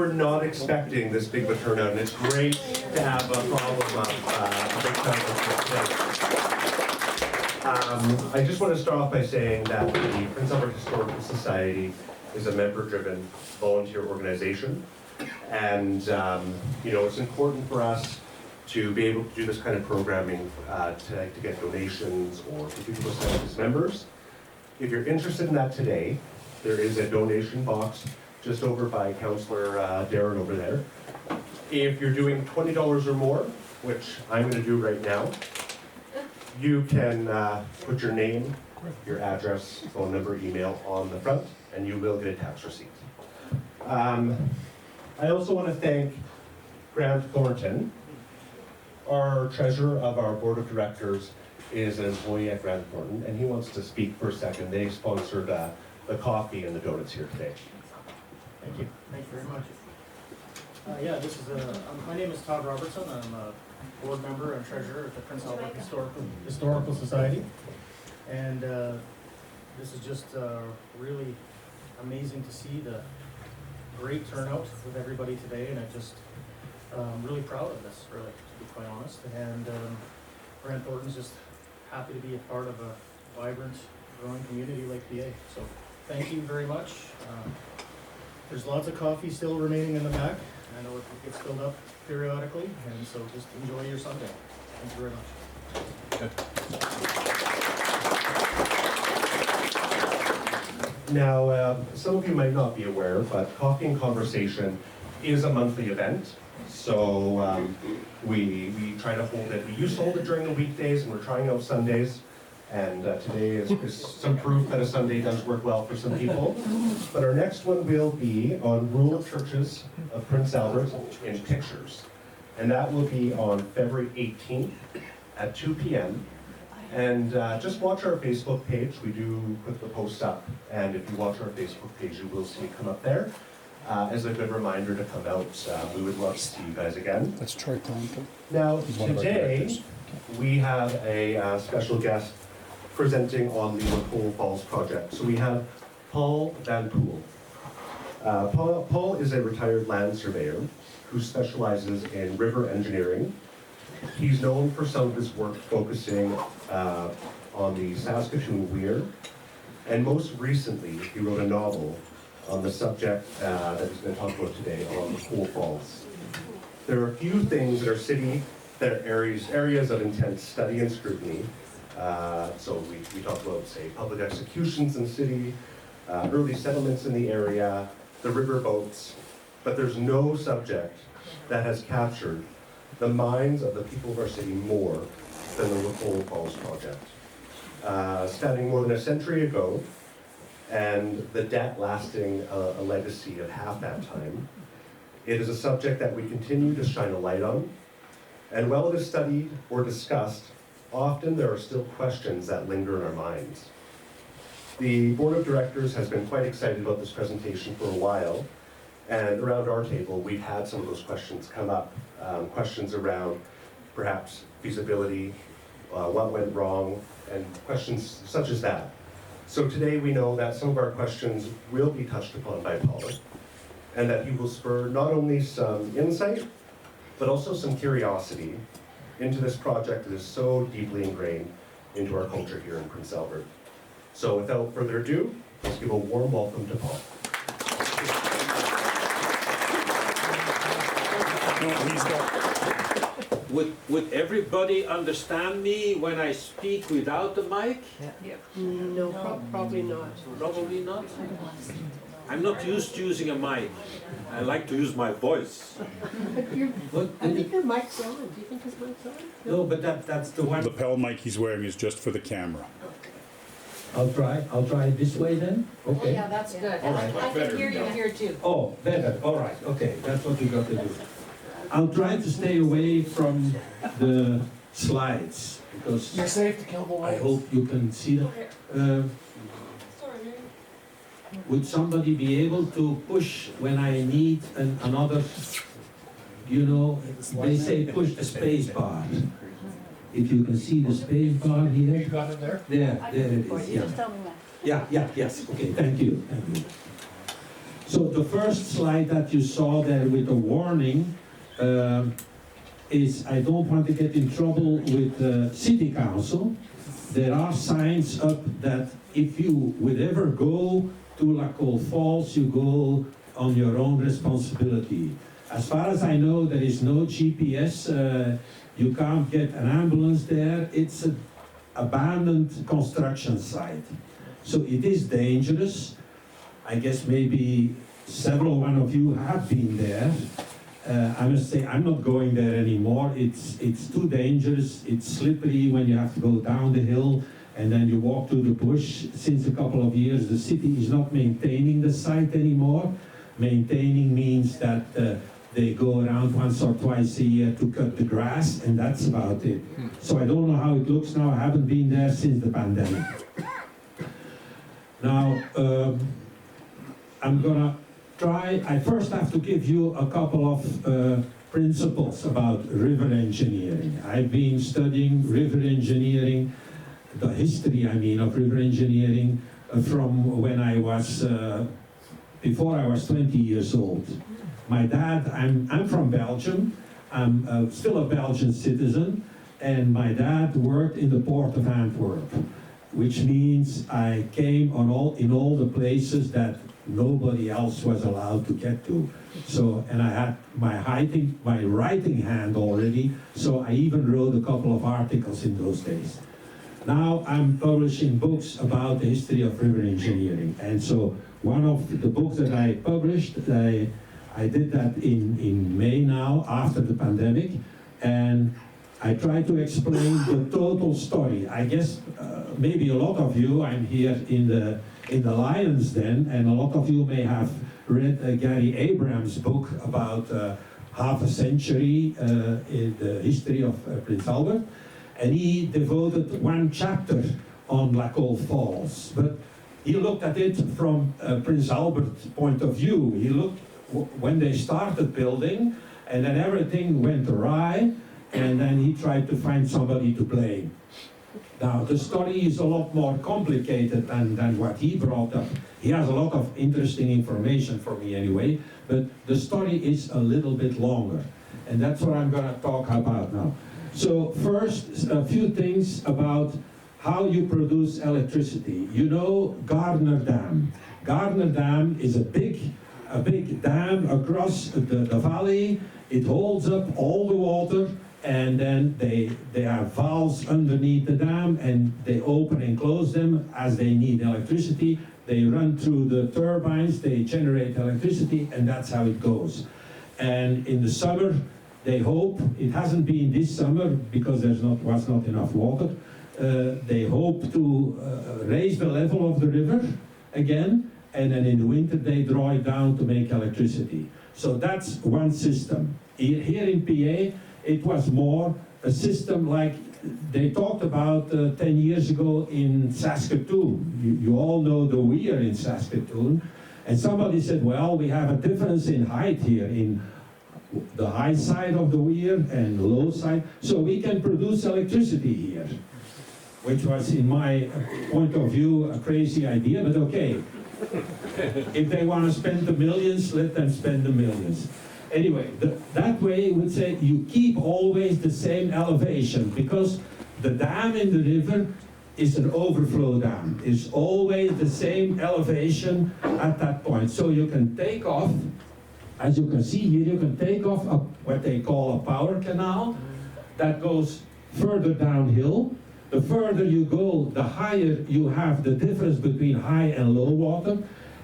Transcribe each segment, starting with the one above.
were not expecting this big of a turnout, and it's great to have a problem of a big turnout. I just want to start off by saying that the Prince Albert Historical Society is a member-driven volunteer organization, and it's important for us to be able to do this kind of programming to get donations or for people to sign up as members. If you're interested in that today, there is a donation box just over by Councillor Darren over there. If you're doing $20 or more, which I'm going to do right now, you can put your name, your address, phone number, email on the front, and you will get a tax receipt. I also want to thank Grant Thornton. Our treasurer of our board of directors is an employee at Grant Thornton, and he wants to speak for a second. They sponsored the coffee and the donuts here today. Thank you. Thank you very much. My name is Todd Robertson. I'm a board member and treasurer at the Prince Albert Historical Society. And this is just really amazing to see the great turnout with everybody today. And I'm really proud of this, really, to be quite honest. And Grant Thornton's just happy to be a part of a vibrant, growing community like PA. So thank you very much. There's lots of coffee still remaining in the back. I know it gets filled up periodically, and so just enjoy your Sunday. Thank you very much. Now, some of you might not be aware, but Coffee and Conversation is a monthly event. So we try to hold it. We used to hold it during the weekdays, and we're trying out Sundays. And today is some proof that a Sunday does work well for some people. But our next one will be on rural churches of Prince Albert in pictures. And that will be on February 18th at 2 p.m. And just watch our Facebook page. We do put the posts up. And if you watch our Facebook page, you will see it come up there. As a good reminder to come out. We would love to see you guys again. That's Troy Thornton. Now, today, we have a special guest presenting on the Colle Falls project. So we have Paul Van Poel. Paul is a retired land surveyor who specializes in river engineering. He's known for some of his work focusing on the Saskatoon Weir, and most recently he wrote a novel on the subject that he's going to talk about today on the Colle Falls. There are a few things that are areas of intense study and scrutiny. So we talk about, say, public executions in the city, early settlements in the area, the river boats, but there's no subject that has captured the minds of the people of our city more than the Colle Falls project. Standing more than a century ago, and the debt lasting a legacy of half that time, it is a subject that we continue to shine a light on, and while it is studied or discussed, often there are still questions that linger in our minds. The board of directors has been quite excited about this presentation for a while, and around our table we've had some of those questions come up. Questions around perhaps feasibility, what went wrong, and questions such as that. So today we know that some of our questions will be touched upon by Paul, and that he will spur not only some insight, but also some curiosity into this project that is so deeply ingrained into our culture here in Prince Albert. So without further ado, let's give a warm welcome to Paul. Would everybody understand me when I speak without the mic? No, probably not. Probably not. I'm not used to using a mic. I like to use my voice. I think your mic's on. Do you think his mic's on? No, but that's the one. The lapel mic he's wearing is just for the camera. I'll try it this way then? Okay. Yeah, that's good. All right. I can hear you here too. Oh, better. All right. Okay. That's what we got to do. I'll try to stay away from the slides because You're safe to kill the I hope you can see them. Would somebody be able to push when I need another, they say push the space bar. If you can see the space bar here. You got it there? There it is, yeah. Just tell me when. Yes, okay, thank you. So the first slide that you saw there with the warning is I don't want to get in trouble with the city council. There are signs up that if you would ever go to La Colle Falls, you go on your own responsibility. As far as I know, there is no GPS. You can't get an ambulance there. It's an abandoned construction site. So it is dangerous. I guess maybe several one of you have been there. I must say I'm not going there anymore. It's too dangerous. It's slippery when you have to go down the hill and then you walk through the bush. Since a couple of years, the city is not maintaining the site anymore. Maintaining means that they go around once or twice a year to cut the grass, and that's about it. So I don't know how it looks now. I haven't been there since the pandemic. Now, I'm gonna try, I first have to give you a couple of principles about river engineering. I've been studying river engineering, the history, I mean, of river engineering from when I was, before I was 20 years old. My dad, I'm from Belgium, I'm still a Belgian citizen, and my dad worked in the port of Antwerp, which means I came in all the places that nobody else was allowed to get to. So, and I had my writing hand already, so I even wrote a couple of articles in those days. Now I'm publishing books about the history of river engineering. And so one of the books that I published, I did that in May now, after the pandemic, and I try to explain the total story. I guess maybe a lot of you, I'm here in the Lions Den, and a lot of you may have read Gary Abrams' book about half a century in the history of Prince Albert, and he devoted one chapter on La Colle Falls. But he looked at it from Prince Albert's point of view. He looked when they started building, and then everything went awry, and then he tried to find somebody to blame. Now, the story is a lot more complicated than what he brought up. He has a lot of interesting information for me anyway, but the story is a little bit longer. And that's what I'm going to talk about now. So first, a few things about how you produce electricity. You know Gardner Dam. Gardner Dam is a big dam across the valley. It holds up all the water, and then they have valves underneath the dam, and they open and close them as they need electricity. They run through the turbines, they generate electricity, and that's how it goes. And in the summer, they hope, it hasn't been this summer because was not enough water, they hope to raise the level of the river again, and then in the winter they draw it down to make electricity. So that's one system. Here in PA, it was more a system like they talked about 10 years ago in Saskatoon. You all know the weir in Saskatoon. And somebody said, well, we have a difference in height here, in the high side of the weir and low side, so we can produce electricity here. Which was, in my point of view, a crazy idea, but okay. If they want to spend the millions, let them spend the millions. Anyway, that way it would say you keep always the same elevation, because the dam in the river is an overflow dam. It's always the same elevation at that point. So you can take off, as you can see here, you can take off what they call a power canal that goes further downhill. The further you go, the higher you have the difference between high and low water,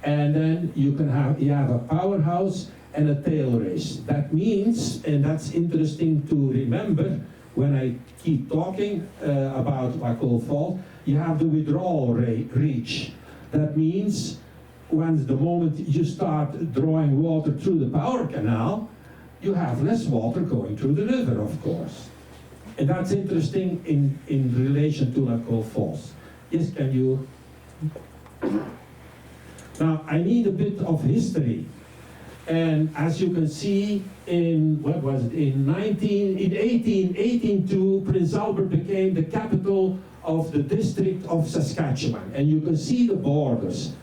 and then you have a powerhouse and a tail race. That means, and that's interesting to remember when I keep talking about La Colle Falls, you have the withdrawal reach. That means once the moment you start drawing water through the power canal, you have less water going through the river, of course. And that's interesting in relation to La Colle Falls. Yes, can you? Now, I need a bit of history. And as you can see, in 1802, Prince Albert became the capital of the district of Saskatchewan. And you can see the borders.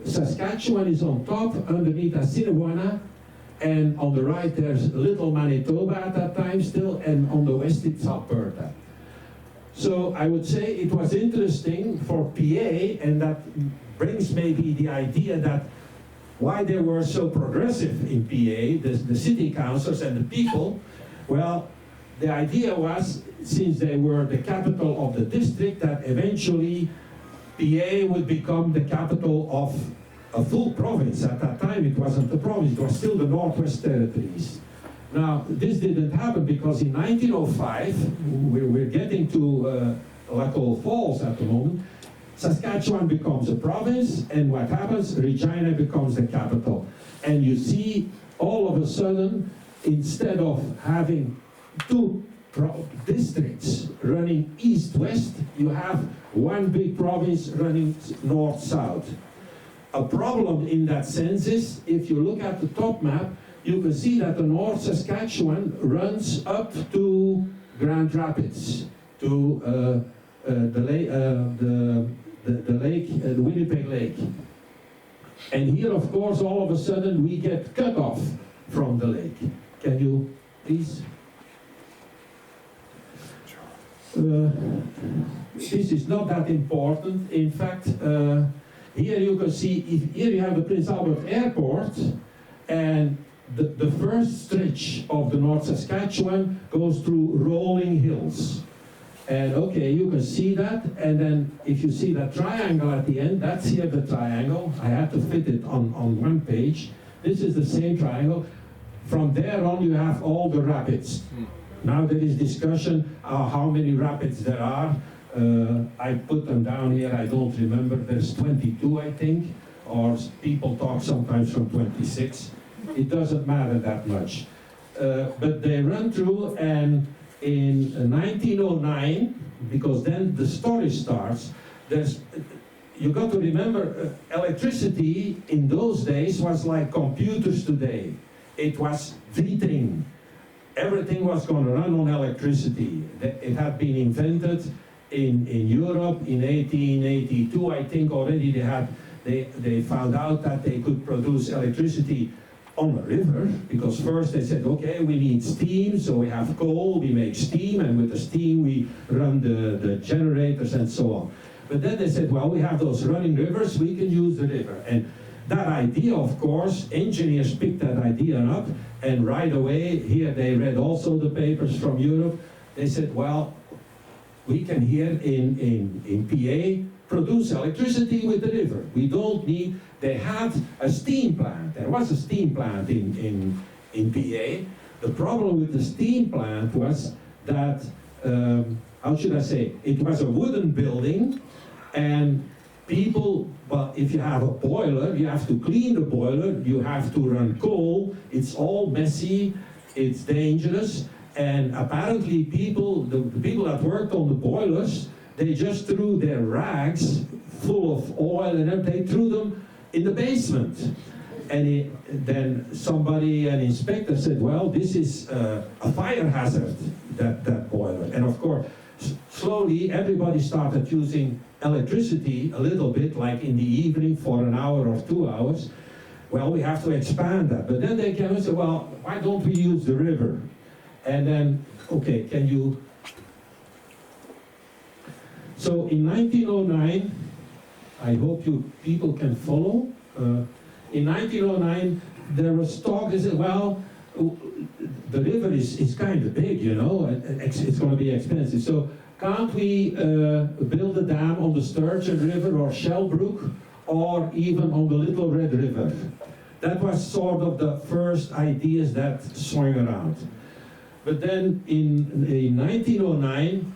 Saskatchewan is on top, underneath Assiniboine, and on the right there's Little Manitoba at that time still, and on the west it's Alberta. So I would say it was interesting for PA, and that brings maybe the idea that why they were so progressive in PA, the city councils and the people. Well, the idea was, since they were the capital of the district, that eventually PA would become the capital of a full province. At that time it wasn't a province, it was still the Northwest Territories. Now, this didn't happen because in 1905, we're getting to Colle Falls at the moment, Saskatchewan becomes a province, and what happens? Regina becomes the capital. And you see, all of a sudden, instead of having two districts running east-west, you have one big province running north-south. A problem in that sense is, if you look at the top map, you can see that the North Saskatchewan runs up to Grand Rapids, to the Winnipeg Lake. And here, of course, all of a sudden we get cut off from the lake. Can you please? This is not that important. In fact, here you can see, here you have the Prince Albert Airport, and the first stretch of the North Saskatchewan goes through rolling hills. And okay, you can see that, and then if you see that triangle at the end, that's here the triangle. I had to fit it on one page. This is the same triangle. From there on you have all the rapids. Now there is discussion how many rapids there are. I put them down here, I don't remember. There's 22, I think, or people talk sometimes from 26. It doesn't matter that much. But they run through, and in 1909, because then the story starts, you got to remember, electricity in those days was like computers today. It was everything. Everything was going to run on electricity. It had been invented in Europe in 1882, I think already they found out that they could produce electricity on a river, because first they said, okay, we need steam, so we have coal, we make steam, and with the steam we run the generators and so on. But then they said, well, we have those running rivers, we can use the river. And that idea, of course, engineers picked that idea up, and right away, here they read also the papers from Europe. They said, well, we can here in PA produce electricity with the river. We don't need, they had a steam plant. There was a steam plant in PA. The problem with the steam plant was that, how should I say, it was a wooden building, and people, well, if you have a boiler, you have to clean the boiler, you have to run coal, it's all messy, it's dangerous, and apparently people, the people that worked on the boilers, they just threw their rags full of oil and they threw them in the basement. And then somebody, an inspector said, well, this is a fire hazard, that boiler. And of course, slowly everybody started using electricity a little bit, like in the evening for an hour or 2 hours. Well, we have to expand that. But then they came and said, well, why don't we use the river? And then, okay, can you... So in 1909, I hope you people can follow. In 1909, there was talk, they said, well, the river is kind of big, you know, it's going to be expensive. So can't we build a dam on the Sturgeon River or Shellbrook, or even on the Little Red River? That was sort of the first ideas that swung around. But then in 1909,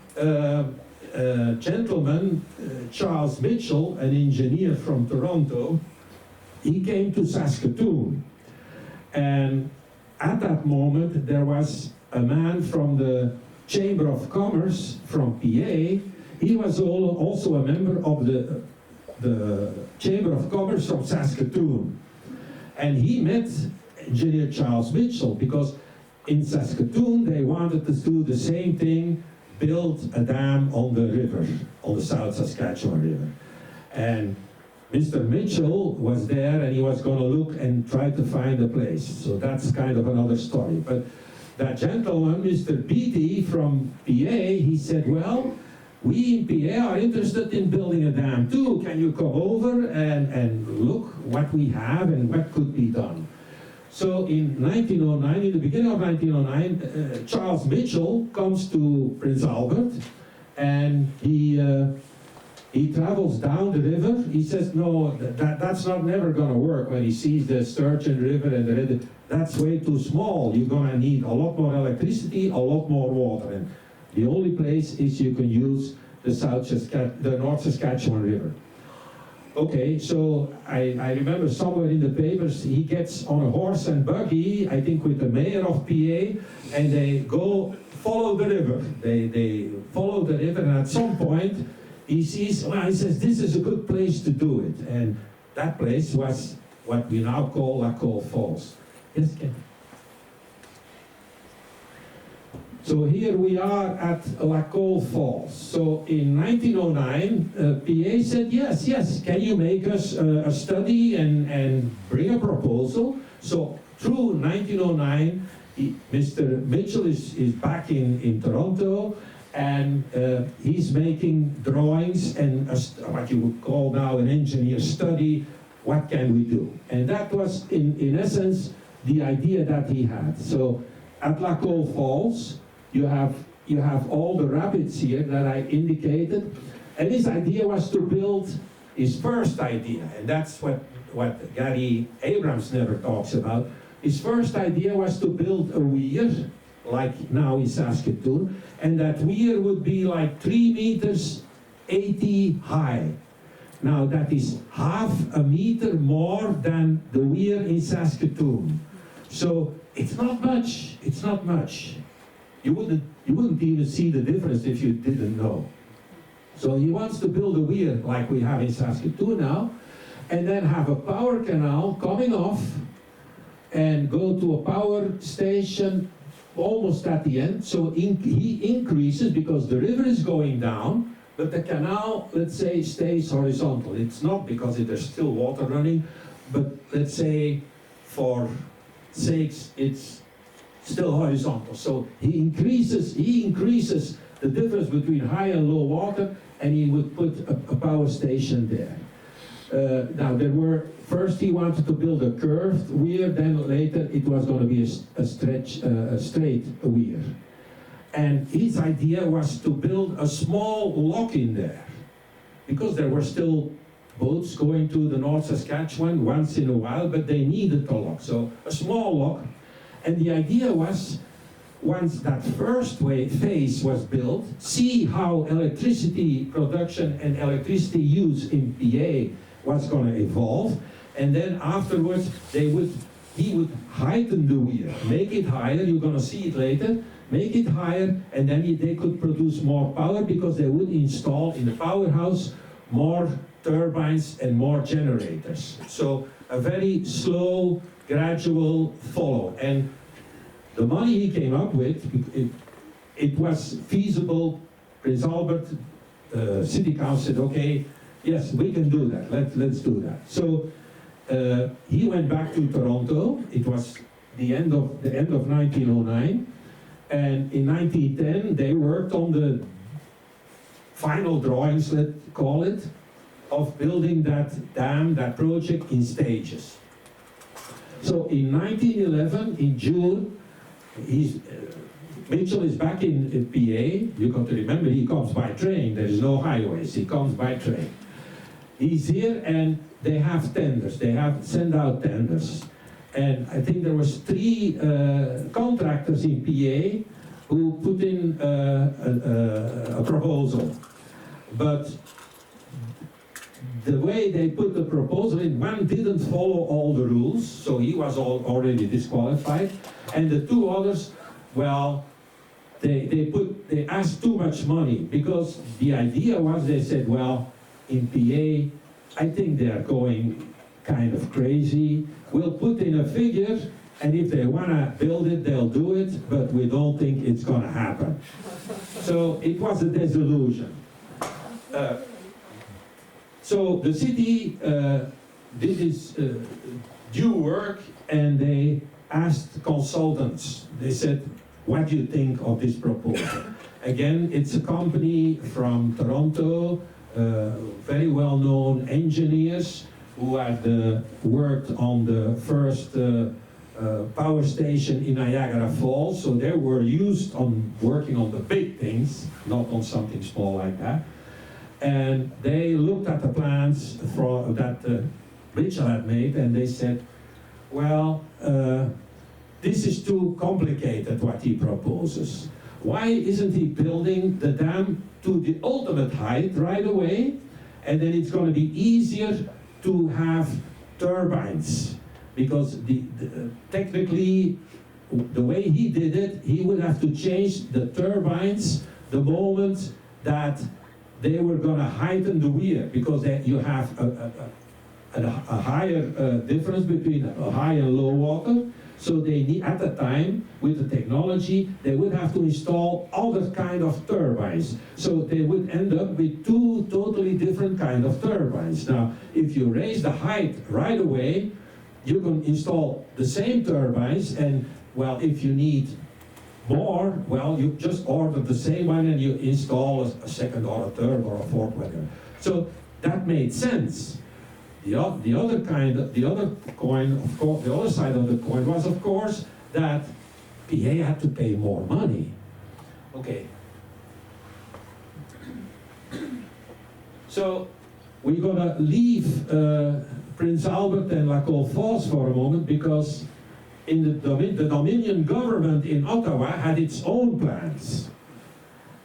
a gentleman, Charles Mitchell, an engineer from Toronto, he came to Saskatoon. And at that moment, there was a man from the Chamber of Commerce from PA. He was also a member of the Chamber of Commerce from Saskatoon. And he met engineer Charles Mitchell, because in Saskatoon they wanted to do the same thing, build a dam on the river, on the South Saskatchewan River. And Mr. Mitchell was there and he was going to look and try to find a place. So that's kind of another story. But that gentleman, Mr. Beatty from PA, he said, well, we in PA are interested in building a dam too. Can you come over and look what we have and what could be done? So in 1909, in the beginning of 1909, Charles Mitchell comes to Prince Albert and he travels down the river. He says, no, that's not never going to work. When he sees the Sturgeon River and the river, that's way too small. You're going to need a lot more electricity, a lot more water. And the only place is you can use the North Saskatchewan River. Okay, so I remember somewhere in the papers, he gets on a horse and buggy, I think with the mayor of PA, and they go follow the river. They follow the river, and at some point, he sees, well, he says, this is a good place to do it. And that place was what we now call Colle Falls. Yes, Ken? So here we are at Colle Falls. So in 1909, PA said, yes, can you make us a study and bring a proposal? So through 1909, Mr. Mitchell is back in Toronto, and he's making drawings and what you would call now an engineer study. What can we do? And that was, in essence, the idea that he had. So at Colle Falls, you have all the rapids here that I indicated, and his idea was to build his first idea, and that's what Gary Abrams never talks about. His first idea was to build a weir, like now in Saskatoon, and that weir would be like 3 meters 80 high. Now that is half a meter more than the weir in Saskatoon. So it's not much, it's not much. You wouldn't even see the difference if you didn't know. So he wants to build a weir like we have in Saskatoon now, and then have a power canal coming off and go to a power station almost at the end. So he increases because the river is going down, but the canal, let's say, stays horizontal. It's not because there's still water running, but let's say for sakes, it's still horizontal. So he increases the difference between high and low water, and he would put a power station there. Now first he wanted to build a curved weir, then later it was going to be a straight weir. And his idea was to build a small lock in there, because there were still boats going to the North Saskatchewan once in a while, but they needed a lock. So a small lock. And the idea was, once that first phase was built, see how electricity production and electricity use in PA was going to evolve, and then afterwards he would heighten the weir, make it higher. You're going to see it later. Make it higher, and then they could produce more power because they would install in the powerhouse more turbines and more generators. So a very slow, gradual follow. And the money he came up with, it was feasible. Prince Albert City Council said, okay, yes, we can do that. Let's do that. So he went back to Toronto. It was the end of 1909. And in 1910, they worked on the final drawings, let's call it, of building that dam, that project in So in 1911, in June, Mitchell is back in PA. You got to remember, he comes by train. There is no highways. He comes by train. He's here, and they have tenders. They have sent out tenders. And I think there was 3 contractors in PA who put in a proposal. But the way they put the proposal in, one didn't follow all the rules, so he was already disqualified. And the 2 others, well, they asked too much money, because the idea was, they said, well, in PA, I think they are going kind of crazy. We'll put in a figure, and if they want to build it, they'll do it, but we don't think it's going to happen. So it was a disillusion. So the city did its due work, and they asked consultants. They said, what do you think of this proposal? Again, it's a company from Toronto, very well-known engineers who had worked on the first power station in Niagara Falls, so they were used on working on the big things, not on something small like that. And they looked at the plans that Mitchell had made, and they said, well, this is too complicated what he proposes. Why isn't he building the dam to the ultimate height right away, and then it's going to be easier to have turbines? Because technically, the way he did it, he would have to change the turbines the moment that they were going to heighten the weir, because you have a higher difference between high and low water. So they need, at the time, with the technology, they would have to install other kind of turbines. So they would end up with two totally different kind of turbines. Now, if you raise the height right away, you can install the same turbines, and well, if you need more, well, you just order the same one and you install a second or a third or a fourth, whatever. So that made sense. The other coin, of course, the other side of the coin was, of course, that PA had to pay more money. Okay. So we're gonna leave Prince Albert and Colle Falls for a moment, because in the Dominion government in Ottawa had its own plans.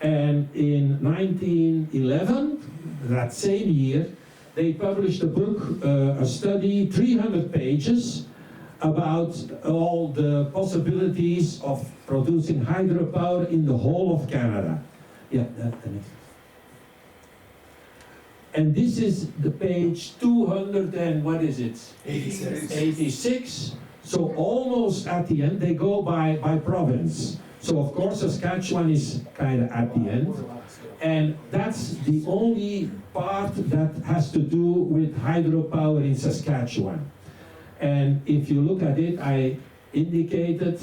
And in 1911, that same year, they published a book, a study, 300 pages, about all the possibilities of producing hydropower in the whole of Canada. Yeah, the next. And this is the page 200 and what is it? 86. So almost at the end, they go by province. So of course Saskatchewan is kind of at the end. And that's the only part that has to do with hydropower in Saskatchewan. And if you look at it, I indicated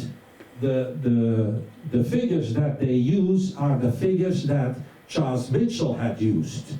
the figures that they use are the figures that Charles Mitchell had used.